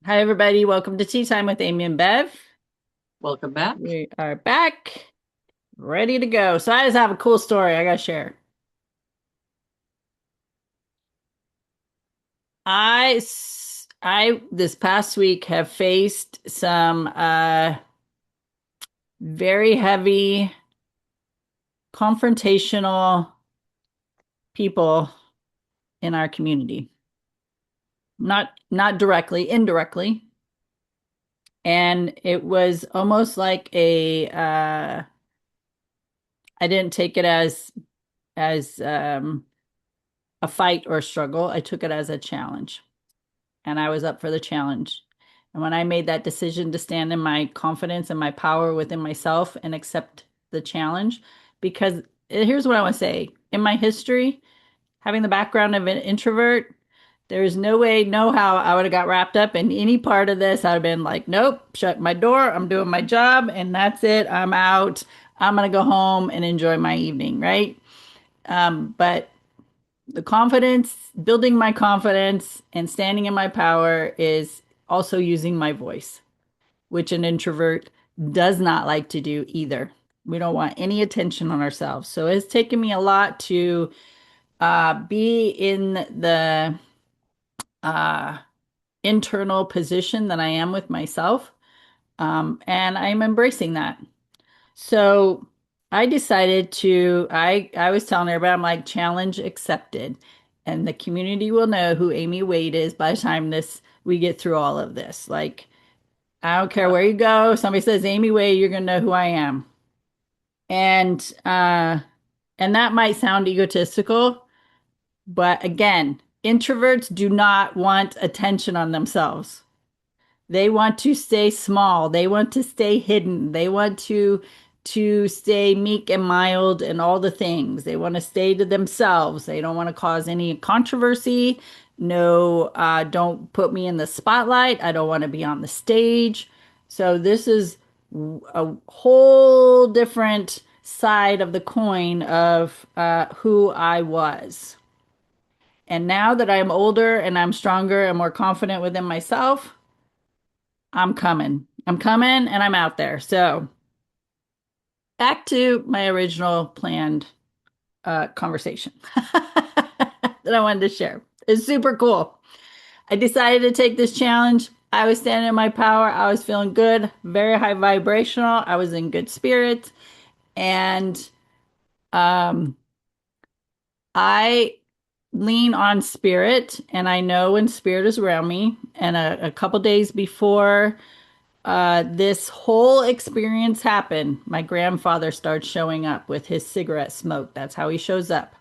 Hi, everybody. Welcome to Tea Time with Amy and Bev. Welcome back. We are back, ready to go. So, I just have a cool story I got to share. This past week have faced some very heavy, confrontational people in our community. Not directly, indirectly. And it was almost like I didn't take it as a fight or a struggle. I took it as a challenge, and I was up for the challenge. And when I made that decision to stand in my confidence and my power within myself and accept the challenge, because here's what I want to say. In my history, having the background of an introvert, there's no way, no how I would have got wrapped up in any part of this. I'd have been like, nope, shut my door. I'm doing my job and that's it. I'm out. I'm going to go home and enjoy my evening, right? But the confidence, building my confidence and standing in my power is also using my voice, which an introvert does not like to do either. We don't want any attention on ourselves. So it's taken me a lot to be in the uh, internal position that I am with myself. And I'm embracing that. So I decided I was telling everybody, I'm like, challenge accepted. And the community will know who Amy Wade is by the time we get through all of this. Like, I don't care Uh, where you go, somebody says Amy Wade, you're gonna know who I am. And and that might sound egotistical, but again, introverts do not want attention on themselves. They want to stay small. They want to stay hidden. They want to stay meek and mild and all the things. They want to stay to themselves. They don't want to cause any controversy. No, don't put me in the spotlight. I don't want to be on the stage. So this is a whole different side of the coin of who I was. And now that I'm older and I'm stronger and more confident within myself, I'm coming. I'm coming and I'm out there. So back to my original planned conversation that I wanted to share. It's super cool. I decided to take this challenge. I was standing in my power. I was feeling good, very high vibrational. I was in good spirits. And um, I lean on spirit, and I know when spirit is around me. And a couple days before this whole experience happened, my grandfather starts showing up with his cigarette smoke. That's how he shows up.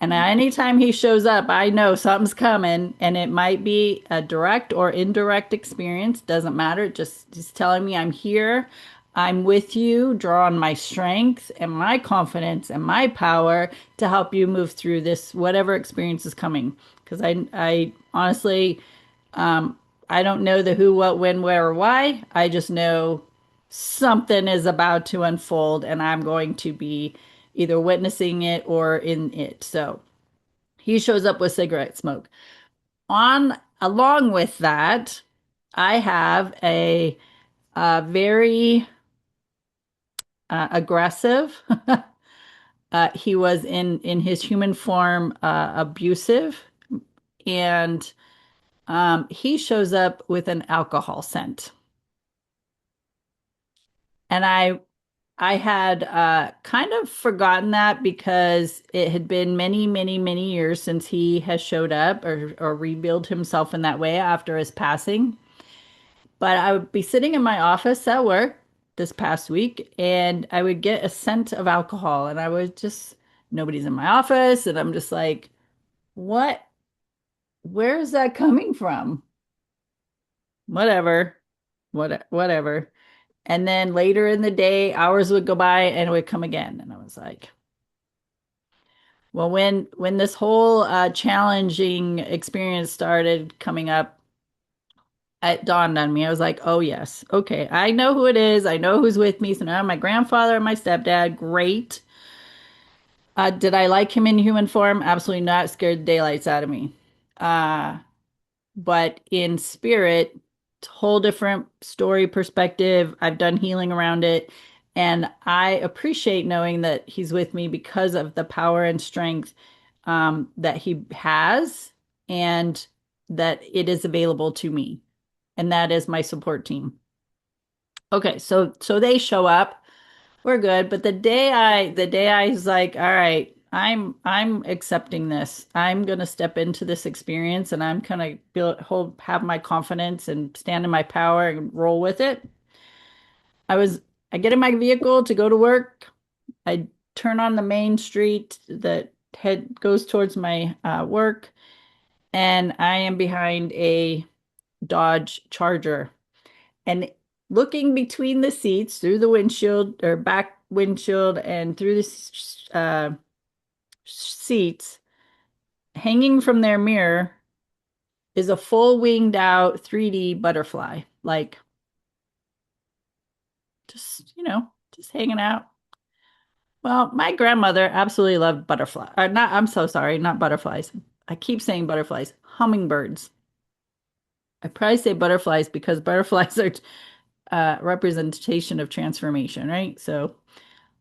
And anytime he shows up, I know something's coming, and it might be a direct or indirect experience. Doesn't matter. Just telling me I'm here. I'm with you. Draw on my strength and my confidence and my power to help you move through this whatever experience is coming. Because I honestly, I don't know the who, what, when, where, or why. I just know something is about to unfold and I'm going to be either witnessing it or in it. So he shows up with cigarette smoke. On along with that, I have a very aggressive. He was in his human form abusive, and he shows up with an alcohol scent. And I had kind of forgotten that because it had been many, many, many years since he has showed up or revealed himself in that way after his passing. But I would be sitting in my office at work this past week and I would get a scent of alcohol and I would just, nobody's in my office. And I'm just like, what? Where is that coming from? Whatever, whatever. And then later in the day, hours would go by and it would come again. And I was like, well, when this whole challenging experience started coming up, it dawned on me. I was like, oh yes, okay, I know who it is. I know who's with me. So now my grandfather and my stepdad, great. Did I like him in human form? Absolutely not. Scared the daylights out of me. Uh, but in spirit. whole different story perspective. I've done healing around it. And I appreciate knowing that he's with me because of the power and strength that he has and that it is available to me. And that is my support team. Okay, so they show up. We're good. But the day I was like, all right, I'm accepting this. I'm gonna step into this experience and I'm gonna have my confidence and stand in my power and roll with it. I was I get in my vehicle to go to work. I turn on the main street that head goes towards my work, and I am behind a Dodge Charger. And looking between the seats through the windshield or back windshield and through the seats, hanging from their mirror is a full winged out 3D butterfly, like just hanging out. Well, my grandmother absolutely loved butterfly. Not, I'm so sorry, not butterflies. I keep saying butterflies, hummingbirds. I probably say butterflies because butterflies are representation of transformation, right? So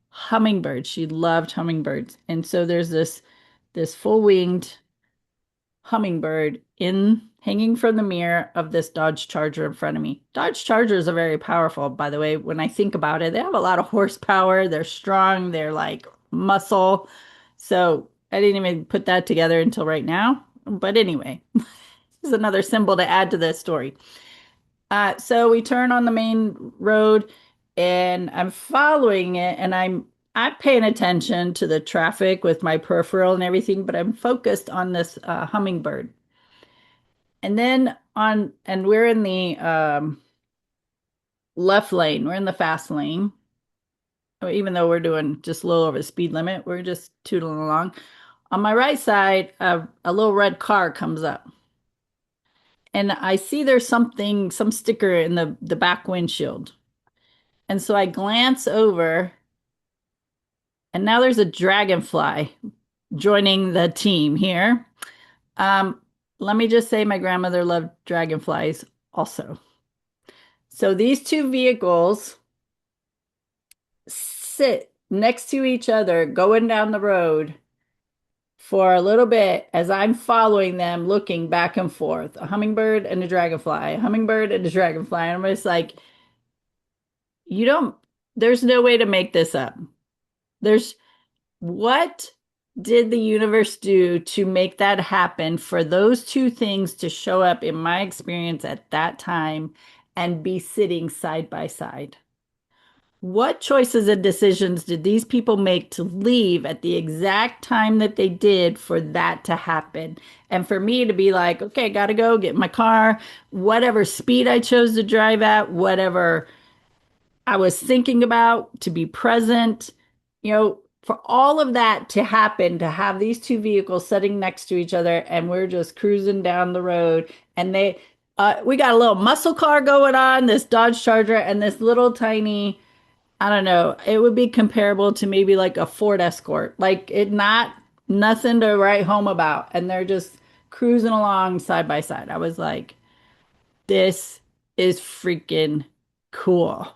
hummingbirds, she loved hummingbirds. And so there's this full-winged hummingbird in hanging from the mirror of this Dodge Charger in front of me. Dodge Chargers are very powerful, by the way. When I think about it, they have a lot of horsepower. They're strong. They're like muscle. So I didn't even put that together until right now. But anyway, this is another symbol to add to this story. So we turn on the main road and I'm following it and I'm paying attention to the traffic with my peripheral and everything, but I'm focused on this hummingbird. And we're in the left lane, we're in the fast lane. Even though we're doing just a little over the speed limit, we're just tootling along. On my right side, a little red car comes up. And I see there's some sticker in the back windshield. And so I glance over, and now there's a dragonfly joining the team here. Um, Let me just say my grandmother loved dragonflies also. So these two vehicles sit next to each other going down the road for a little bit as I'm following them, looking back and forth. A hummingbird and a dragonfly, a hummingbird and a dragonfly. And I'm just like, you don't, there's no way to make this up. There's What did the universe do to make that happen for those two things to show up in my experience at that time and be sitting side by side? What choices and decisions did these people make to leave at the exact time that they did for that to happen? And for me to be like, okay, gotta go get in my car, whatever speed I chose to drive at, whatever I was thinking about, to be present, for all of that to happen, to have these two vehicles sitting next to each other and we're just cruising down the road. And we got a little muscle car going on, this Dodge Charger, and this little tiny, I don't know, it would be comparable to maybe like a Ford Escort, like nothing to write home about. And they're just cruising along side by side. I was like, this is freaking cool.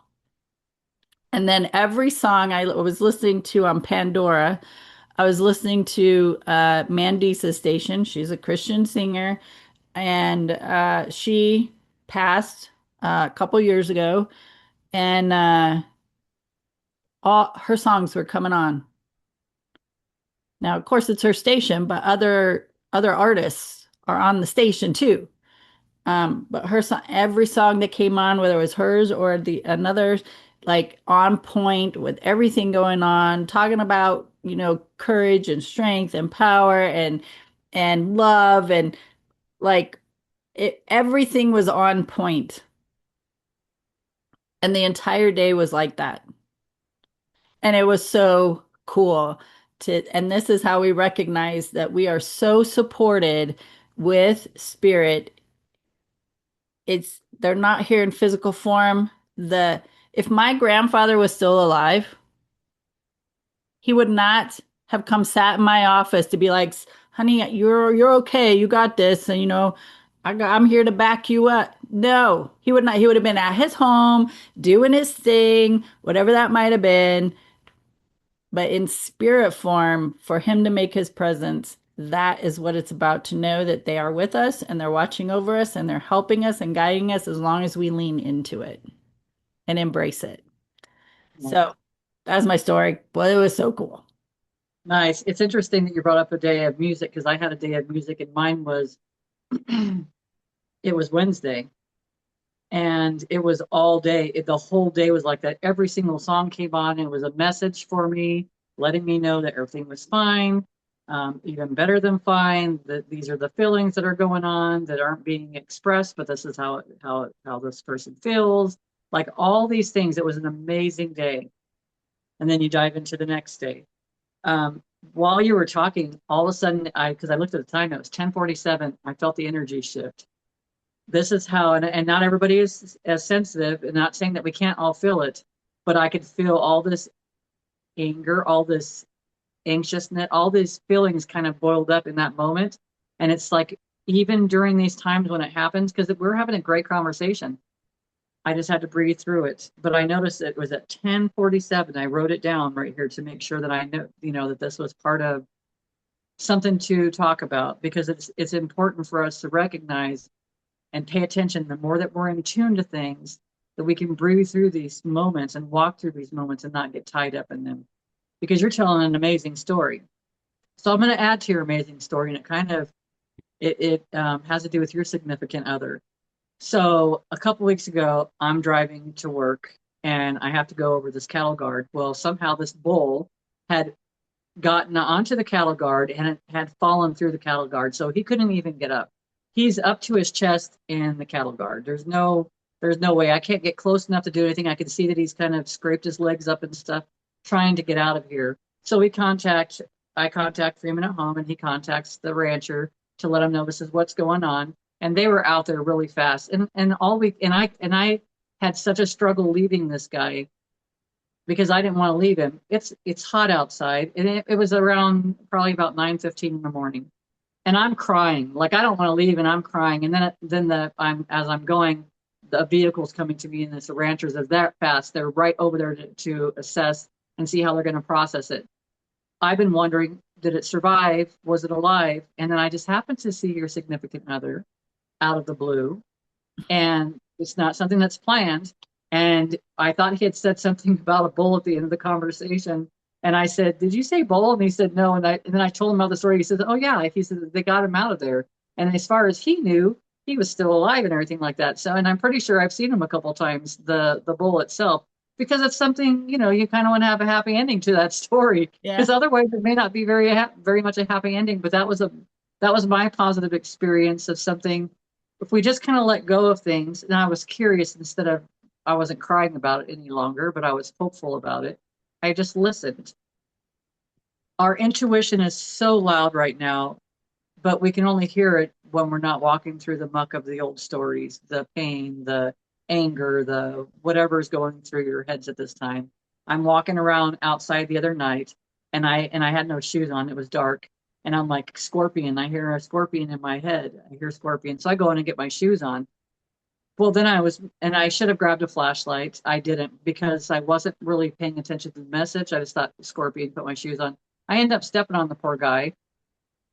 And then every song I was listening to on Pandora, I was listening to Mandisa's station. She's a Christian singer, and she passed a couple years ago, and all her songs were coming on. Now, of course, it's her station, but other artists are on the station too. But her song, every song that came on, whether it was hers or the another, like on point with everything going on, talking about, courage and strength and power and love and like everything was on point. And the entire day was like that. And it was so cool and this is how we recognize that we are so supported with spirit. They're not here in physical form. If my grandfather was still alive, he would not have come sat in my office to be like, honey, you're okay, you got this, and I'm here to back you up. No, he would not. He would have been at his home doing his thing, whatever that might have been. But in spirit form, for him to make his presence, that is what it's about, to know that they are with us and they're watching over us and they're helping us and guiding us as long as we lean into it and embrace it. So that's my story. But it was so cool. Nice. It's interesting that you brought up a day of music because I had a day of music and mine was it was Wednesday and it was all day. The whole day was like that. Every single song came on and it was a message for me, letting me know that everything was fine, even better than fine. That these are the feelings that are going on that aren't being expressed, but this is how this person feels. Like all these things. It was an amazing day. And then you dive into the next day. Um, while you were talking, all of a sudden, because I looked at the time, it was 10:47. I felt the energy shift. This is how, and not everybody is as sensitive, and not saying that we can't all feel it, but I could feel all this anger, all this anxiousness, all these feelings kind of boiled up in that moment. And it's like, even during these times when it happens, because we're having a great conversation, I just had to breathe through it. But I noticed it was at 10:47. I wrote it down right here to make sure that I know, that this was part of something to talk about because it's important for us to recognize and pay attention. The more that we're in tune to things, that we can breathe through these moments and walk through these moments and not get tied up in them. Because you're telling an amazing story. So I'm going to add to your amazing story, and it kind of it has to do with your significant other. So a couple weeks ago, I'm driving to work and I have to go over this cattle guard. Well, somehow this bull had gotten onto the cattle guard and it had fallen through the cattle guard, so he couldn't even get up. He's up to his chest in the cattle guard. There's no way. I can't get close enough to do anything. I can see that he's kind of scraped his legs up and stuff, trying to get out of here. So I contact Freeman at home, and he contacts the rancher to let him know this is what's going on. And they were out there really fast, and all week, and I had such a struggle leaving this guy because I didn't want to leave him. It's hot outside, and it was around probably about 9:15 in the morning, and I'm crying like I don't want to leave, and I'm crying. And I'm as I'm going, the vehicle's coming to me, and it's the ranchers are that fast. They're right over there to assess and see how they're going to process it. I've been wondering, did it survive? Was it alive? And then I just happened to see your significant other out of the blue, and it's not something that's planned. And I thought he had said something about a bull at the end of the conversation. And I said, "Did you say bull?" And he said, "No." And then I told him about the story. He said, "Oh yeah." He said they got him out of there. And as far as he knew, he was still alive and everything like that. So, and I'm pretty sure I've seen him a couple times, the bull itself, because it's something, you kind of want to have a happy ending to that story. Yeah. Because otherwise, it may not be very much a happy ending. But that was my positive experience of something. If we just kind of let go of things, and I was curious instead of, I wasn't crying about it any longer, but I was hopeful about it. I just listened. Our intuition is so loud right now, but we can only hear it when we're not walking through the muck of the old stories, the pain, the anger, the whatever's going through your heads at this time. I'm walking around outside the other night, and I had no shoes on. It was dark, and I'm like, scorpion. I hear a scorpion in my head. I hear scorpion. So I go in and get my shoes on. Well, then and I should have grabbed a flashlight. I didn't because I wasn't really paying attention to the message. I just thought scorpion, put my shoes on. I ended up stepping on the poor guy.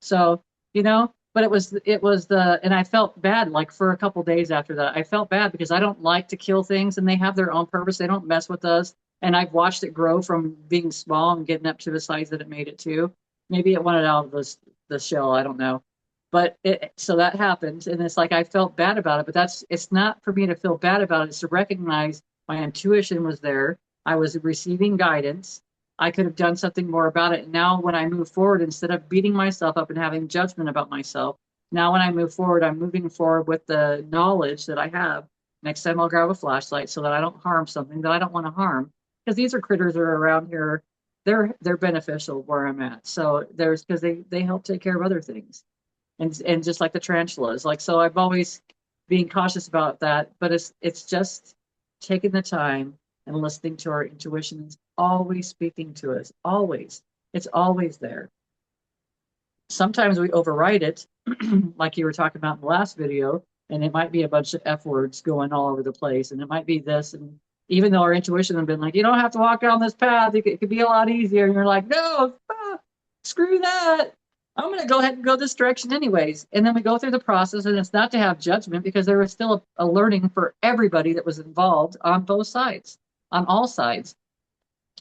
So, but and I felt bad like for a couple days after that. I felt bad because I don't like to kill things and they have their own purpose. They don't mess with us. And I've watched it grow from being small and getting up to the size that it made it to. Maybe it wanted out of the shell. I don't know. But so that happened. And it's like I felt bad about it. But it's not for me to feel bad about it. It's to recognize my intuition was there. I was receiving guidance. I could have done something more about it. And now when I move forward, instead of beating myself up and having judgment about myself, now when I move forward, I'm moving forward with the knowledge that I have. Next time I'll grab a flashlight so that I don't harm something that I don't want to harm. Because these are critters that are around here. They're beneficial where I'm at. So because they help take care of other things. And just like the tarantulas. Like, so I've always been cautious about that, but it's just taking the time and listening to our intuition. Is always speaking to us. Always. It's always there. Sometimes we override it, like you were talking about in the last video. and it might be a bunch of F words going all over the place, and it might be this. And even though our intuition has been like, you don't have to walk down this path, it could be a lot easier. And you're like, no, screw that. I'm going to go ahead and go this direction anyways. And then we go through the process, and it's not to have judgment because there was still a learning for everybody that was involved on both sides, on all sides.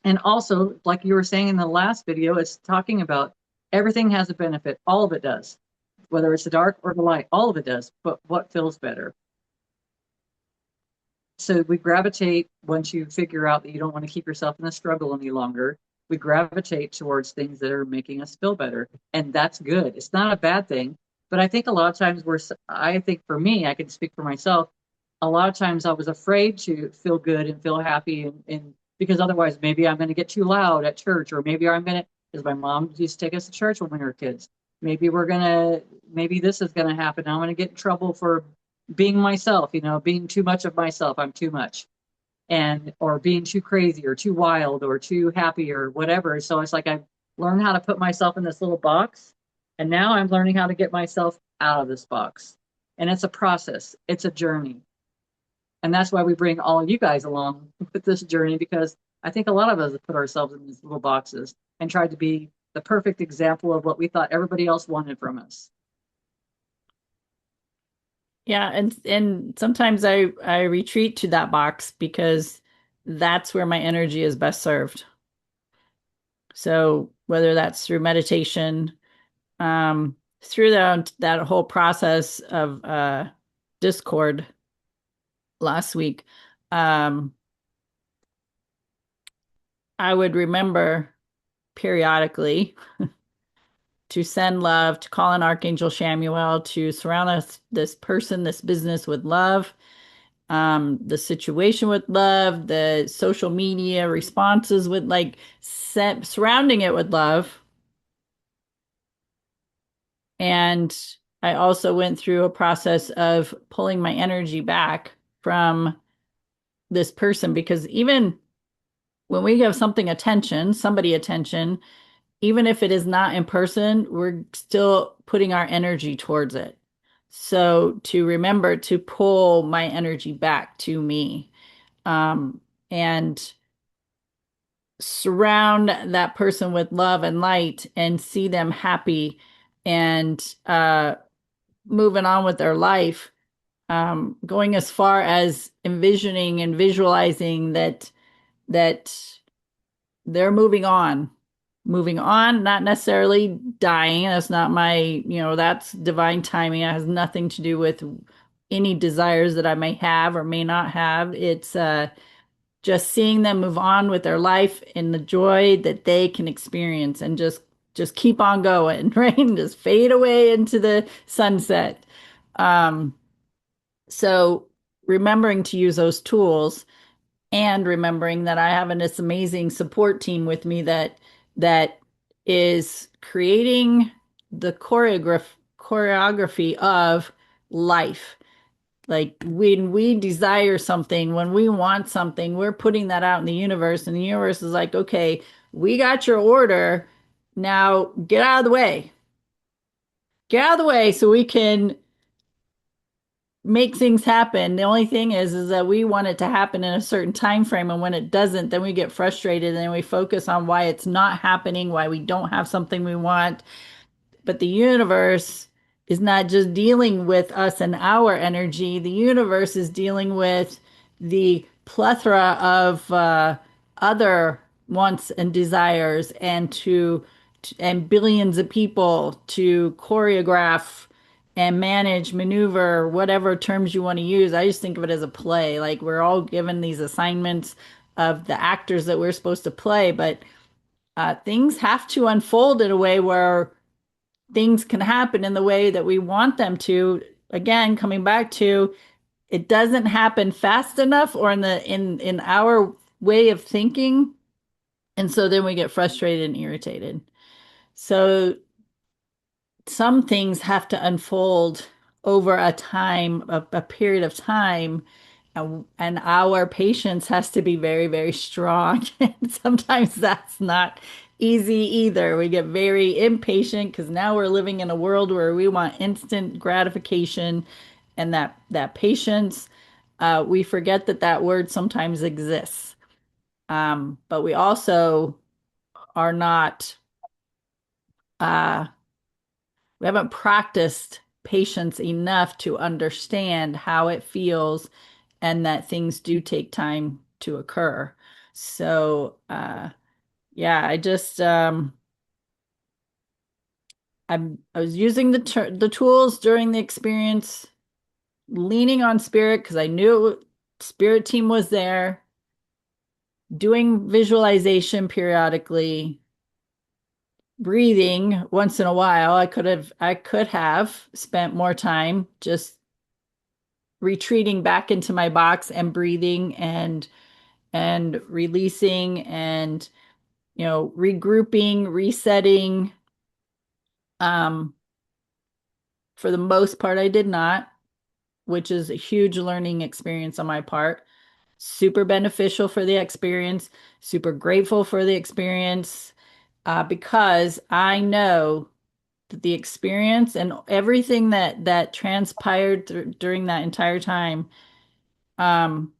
And also, like you were saying in the last video, it's talking about everything has a benefit. All of it does, whether it's the dark or the light, all of it does. But what feels better? So we gravitate once you figure out that you don't want to keep yourself in a struggle any longer. We gravitate towards things that are making us feel better. And that's good. It's not a bad thing. But I think a lot of times I think for me, I can speak for myself. A lot of times I was afraid to feel good and feel happy and because otherwise maybe I'm going to get too loud at church, or maybe I'm going to, because my mom used to take us to church when we were kids. Maybe this is going to happen. I'm going to get in trouble for being myself, being too much of myself. I'm too much. And, or being too crazy or too wild or too happy or whatever. So it's like I've learned how to put myself in this little box. And now I'm learning how to get myself out of this box. And it's a process, it's a journey. And that's why we bring all of you guys along with this journey, because I think a lot of us have put ourselves in these little boxes and tried to be the perfect example of what we thought everybody else wanted from us. Yeah, and sometimes I retreat to that box because that's where my energy is best served. So whether that's through meditation, through that whole process of Discord last week, um, I would remember periodically to send love, to call on Archangel Shamuel, to surround us, this person, this business with love, the situation with love, the social media responses with like surrounding it with love. And I also went through a process of pulling my energy back from this person because even when we give somebody attention, even if it is not in person, we're still putting our energy towards it. So to remember to pull my energy back to me, and surround that person with love and light and see them happy and moving on with their life, going as far as envisioning and visualizing that they're moving on, not necessarily dying. That's not that's divine timing. It has nothing to do with any desires that I may have or may not have. It's just seeing them move on with their life and the joy that they can experience and just keep on going, right? And just fade away into the sunset. Um, so remembering to use those tools and remembering that I have this amazing support team with me that is creating the choreography of life. Like when we desire something, when we want something, we're putting that out in the universe, and the universe is like, okay, we got your order. Now get out of the way. Get out of the way so we can make things happen. The only thing is that we want it to happen in a certain time frame, and when it doesn't, then we get frustrated and we focus on why it's not happening, why we don't have something we want. But the universe is not just dealing with us and our energy. The universe is dealing with the plethora of other wants and desires, and billions of people to choreograph and manage, maneuver, whatever terms you want to use. I just think of it as a play. Like we're all given these assignments of the actors that we're supposed to play, but things have to unfold in a way where things can happen in the way that we want them to. Again, coming back to it doesn't happen fast enough or in our way of thinking. And so then we get frustrated and irritated. So some things have to unfold over a period of time, and our patience has to be very, very strong. And sometimes that's not easy either. We get very impatient because now we're living in a world where we want instant gratification, and that patience. We forget that that word sometimes exists. But we also are not, uh, we haven't practiced patience enough to understand how it feels and that things do take time to occur. So, yeah, I was using the tools during the experience, leaning on spirit because I knew spirit team was there, doing visualization periodically, breathing once in a while. I could have spent more time just retreating back into my box and breathing and releasing and regrouping, resetting. Um, for the most part, I did not, which is a huge learning experience on my part. Super beneficial for the experience, super grateful for the experience, because I know that the experience and everything that transpired during that entire time um,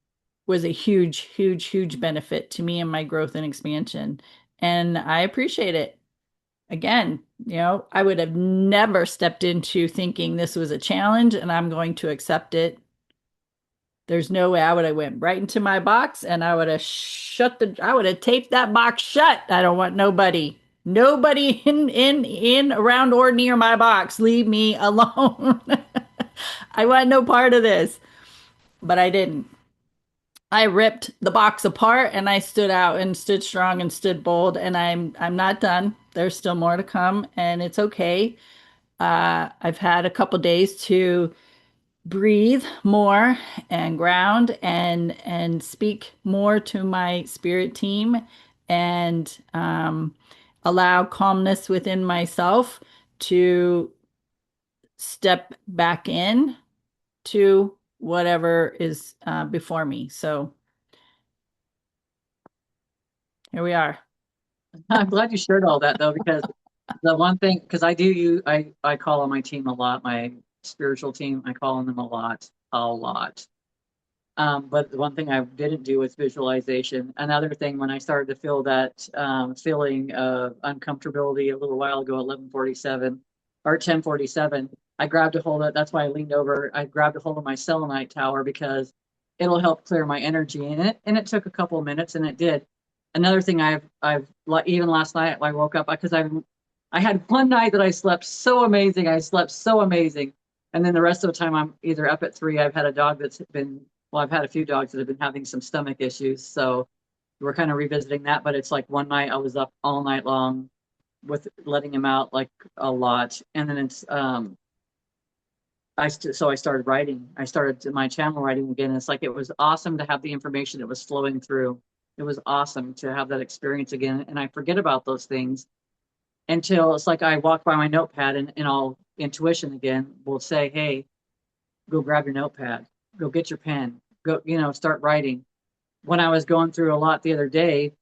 was a huge, huge, huge benefit to me and my growth and expansion. And I appreciate it. Again, I would have never stepped into thinking this was a challenge and I'm going to accept it. There's no way. I would have went right into my box and I would have taped that box shut. I don't want nobody in around or near my box. Leave me alone. I want no part of this. But I didn't. I ripped the box apart and I stood out and stood strong and stood bold and I'm not done. There's still more to come and it's okay. I've had a couple days to breathe more and ground and speak more to my spirit team and allow calmness within myself to step back in to whatever is before me. So here we are. I'm glad you shared all that though, because the one thing, because I call on my team a lot, my spiritual team, I call on them a lot, a lot. But the one thing I didn't do was visualization. Another thing, when I started to feel that feeling of uncomfortability a little while ago, 11:47 or 10:47, I grabbed a hold of. That's why I leaned over. I grabbed a hold of my selenite tower because it'll help clear my energy. And it took a couple of minutes, and it did. Another thing I've like even last night I woke up because I had one night that I slept so amazing. I slept so amazing. And then the rest of the time I'm either up at 3. I've had a dog that's been well, I've had a few dogs that have been having some stomach issues, so we're kind of revisiting that. But it's like one night I was up all night long with letting him out like a lot, and then it's so I started writing. I started my channel writing again. It's like it was awesome to have the information that was flowing through. It was awesome to have that experience again, and I forget about those things until it's like I walk by my notepad and I'll intuition again will say, "Hey, go grab your notepad, go get your pen, go, start writing." When I was going through a lot the other day,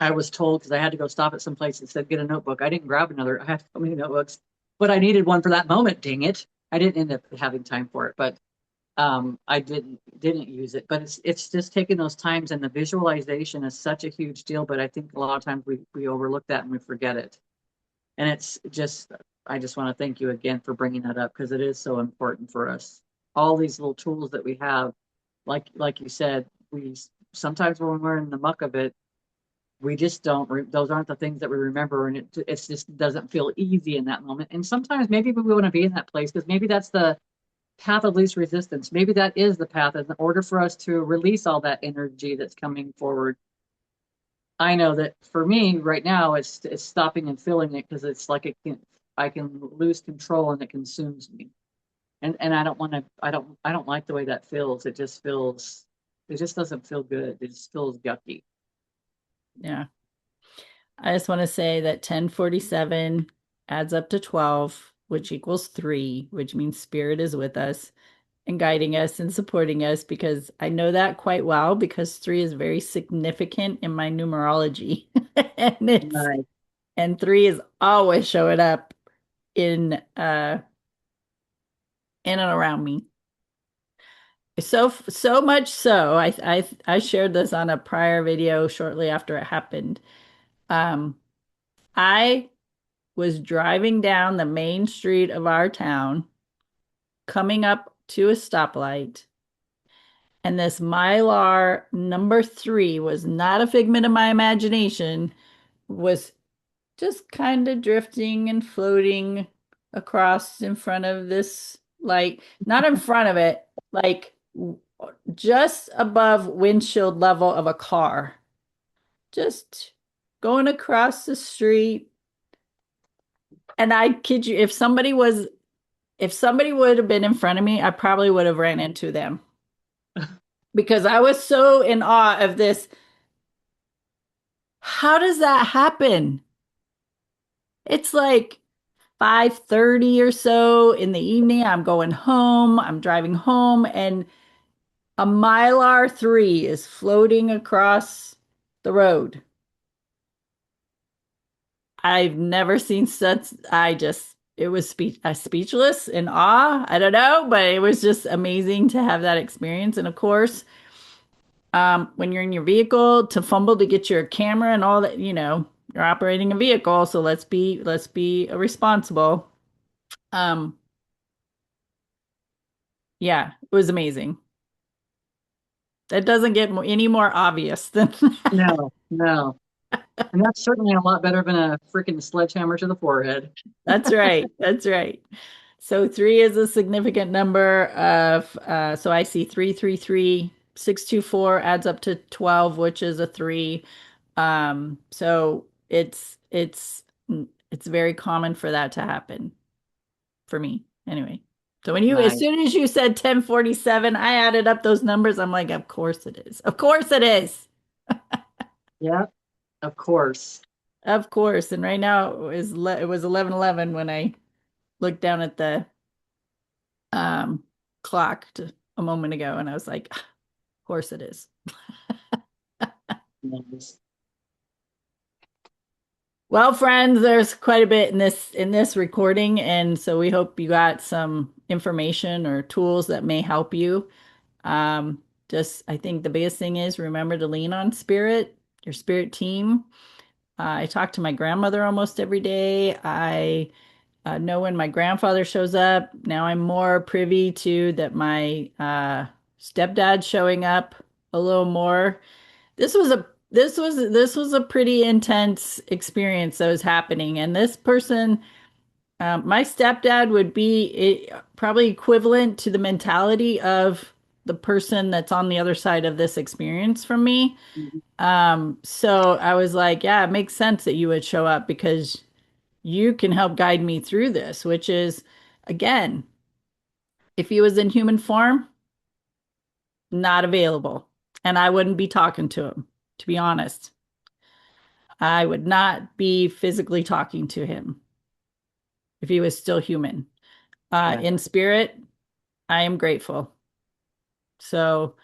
I was told because I had to go stop at some place and said, get a notebook. I didn't grab another. I had so many notebooks, but I needed one for that moment. Dang it. I didn't end up having time for it, but I didn't use it. But it's just taking those times, and the visualization is such a huge deal. But I think a lot of times we overlook that and we forget it. And it's just, I just want to thank you again for bringing that up because it is so important for us. All these little tools that we have, like you said, we sometimes when we're in the muck of it, we just don't. Those aren't the things that we remember, and it just doesn't feel easy in that moment. And sometimes maybe we want to be in that place because maybe that's the path of least resistance. Maybe that is the path in order for us to release all that energy that's coming forward. I know that for me right now, it's stopping and feeling it because it's like I can lose control and it consumes me. And I don't want to. I don't like the way that feels. It just feels. It just doesn't feel good. It just feels yucky. Yeah. I just want to say that 1047 adds up to 12, which equals 3, which means spirit is with us and guiding us and supporting us because I know that quite well because 3 is very significant in my numerology. and it's Right. and 3 is always showing up in in and around me. So much so, I shared this on a prior video shortly after it happened. Um, I was driving down the main street of our town, coming up to a stoplight, and this Mylar number three was not a figment of my imagination, was just kind of drifting and floating across in front of this, like, not in front of it, like just above windshield level of a car, just going across the street. And I kid you, if somebody would have been in front of me, I probably would have ran into them because I was so in awe of this. How does that happen? It's like 5:30 or so in the evening. I'm going home. I'm driving home, and a Mylar 3 is floating across the road. I've never seen such, it was speechless in awe. I don't know, but it was just amazing to have that experience. And of course, when you're in your vehicle, to fumble to get your camera and all that, you're operating a vehicle, so let's be responsible. Um, yeah, it was amazing. That doesn't get any more obvious than that. No, no. And that's certainly a lot better than a freaking sledgehammer to the forehead. That's right. That's right. So three is a significant number of, so I see 333, 624 adds up to 12, which is a three. So it's very common for that to happen for me anyway. So as Nice. soon as you said 1047, I added up those numbers. I'm like, of course it is. Of course it is. Yeah, of course. Of course. And right now it was 11:11 when I looked down at the um, clock a moment ago, and I was like, of course it is. Nice. Well, friends, there's quite a bit in this recording, and so we hope you got some information or tools that may help you. Just I think the biggest thing is remember to lean on spirit, your spirit team. I talk to my grandmother almost every day. I know when my grandfather shows up. Now I'm more privy to that my stepdad showing up a little more. This was a pretty intense experience that was happening, and this person, my stepdad would be probably equivalent to the mentality of the person that's on the other side of this experience from me. Mhm. So I was like, yeah, it makes sense that you would show up because you can help guide me through this, which is, again, if he was in human form, not available. And I wouldn't be talking to him, to be honest. I would not be physically talking to him if he was still human. Yeah. In spirit, I am grateful. So,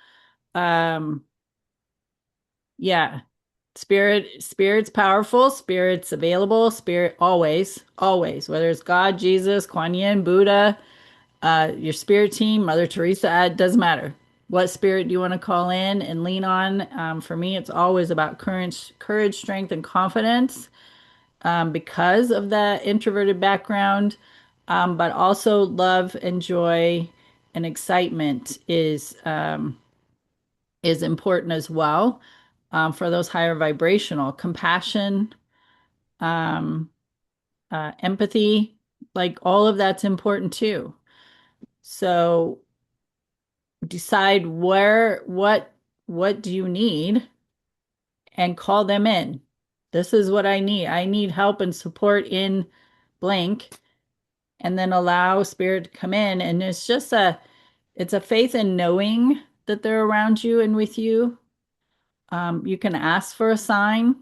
um, yeah, spirit's powerful, spirit's available, spirit always, always, whether it's God, Jesus, Kuan Yin, Buddha, your spirit team, Mother Teresa, it doesn't matter. What spirit do you want to call in and lean on? For me, it's always about courage, strength, and confidence because of that introverted background, but also love and joy and excitement is important as well for those higher vibrational compassion, um, empathy, like all of that's important too. So decide what do you need and call them in. This is what I need. I need help and support in blank, and then allow spirit to come in. And it's a faith in knowing that they're around you and with you. You can ask for a sign,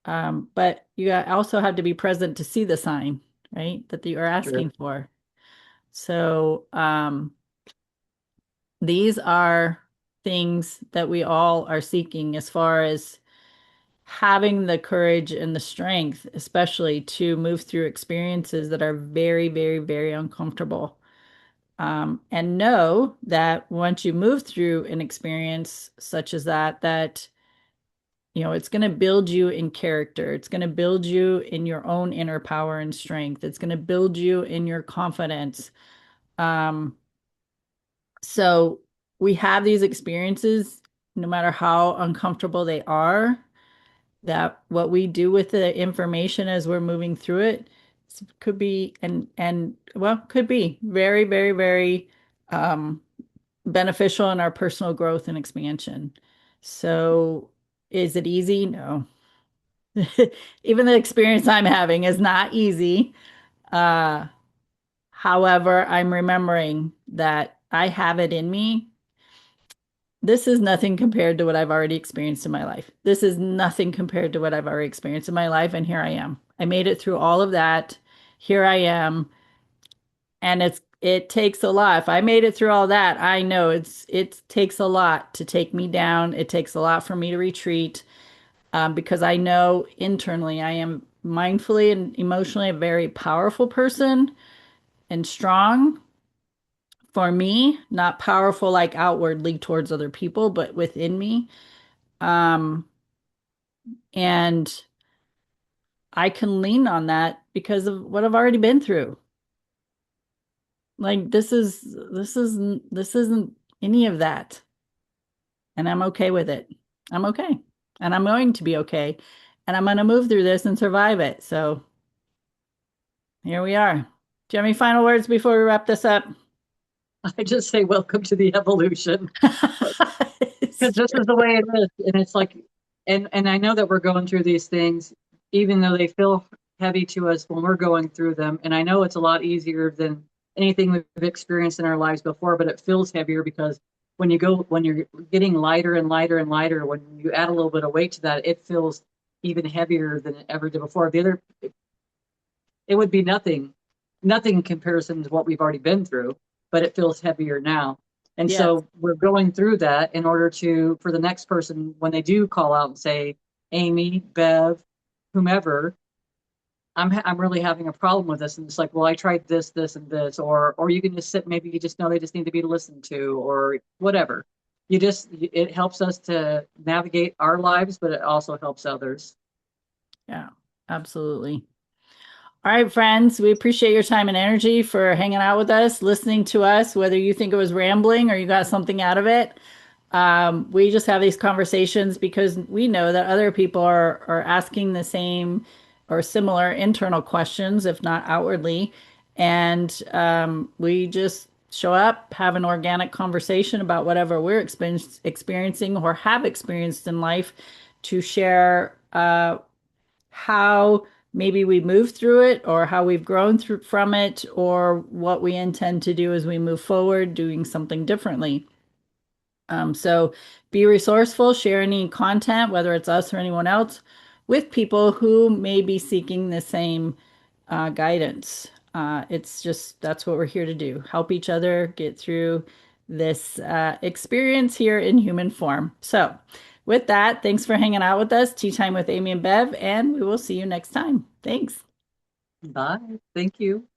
but also have to be present to see the sign, right? That you are Sure. asking for. So these are things that we all are seeking as far as having the courage and the strength, especially to move through experiences that are very, very, very uncomfortable. And know that once you move through an experience such as that, it's going to build you in character. It's going to build you in your own inner power and strength. It's going to build you in your confidence. Um, so we have these experiences, no matter how uncomfortable they are, that what we do with the information as we're moving through it could be and well, could be very, very, very um, beneficial in our personal growth and expansion. So, is it easy? No. Even the experience I'm having is not easy. Uh, However, I'm remembering that I have it in me. This is nothing compared to what I've already experienced in my life. This is nothing compared to what I've already experienced in my life. And here I am. I made it through all of that. Here I am. And it takes a lot. If I made it through all that, I know it takes a lot to take me down. It takes a lot for me to retreat, because I know internally I am mindfully and emotionally a very powerful person and strong for me, not powerful like outwardly towards other people, but within me. Um, and I can lean on that because of what I've already been through. Like this isn't any of that. And I'm okay with it. I'm okay. And I'm going to be okay. And I'm going to move through this and survive it. So here we are. Do you have any final words before we wrap this up? I just say welcome to the evolution. It's Because this true. is the way it is. And it's like, and I know that we're going through these things, even though they feel heavy to us when we're going through them. And I know it's a lot easier than anything we've experienced in our lives before, but it feels heavier because when you're getting lighter and lighter and lighter, when you add a little bit of weight to that, it feels even heavier than it ever did before. The other, it would be nothing in comparison to what we've already been through, but it feels heavier now. And Yes. so we're going through that in order to, for the next person, when they do call out and say, Amy, Bev, whomever, I'm really having a problem with this. And it's like, well, I tried this, this, and this, or you can just sit, maybe you just know they just need to be listened to, or whatever. It helps us to navigate our lives, but it also helps others. Yeah, absolutely. All right, friends, we appreciate your time and energy for hanging out with us, listening to us, whether you think it was rambling or you got something out of it. We just have these conversations because we know that other people are asking the same or similar internal questions, if not outwardly. And we just show up, have an organic conversation about whatever we're experiencing or have experienced in life to share how maybe we move through it or how we've grown through from it or what we intend to do as we move forward, doing something differently. So be resourceful, share any content, whether it's us or anyone else, with people who may be seeking the same guidance. It's just that's what we're here to do, help each other get through this experience here in human form. So, with that, thanks for hanging out with us. Tea Time with Amy and Bev, and we will see you next time. Thanks. Bye. Thank you.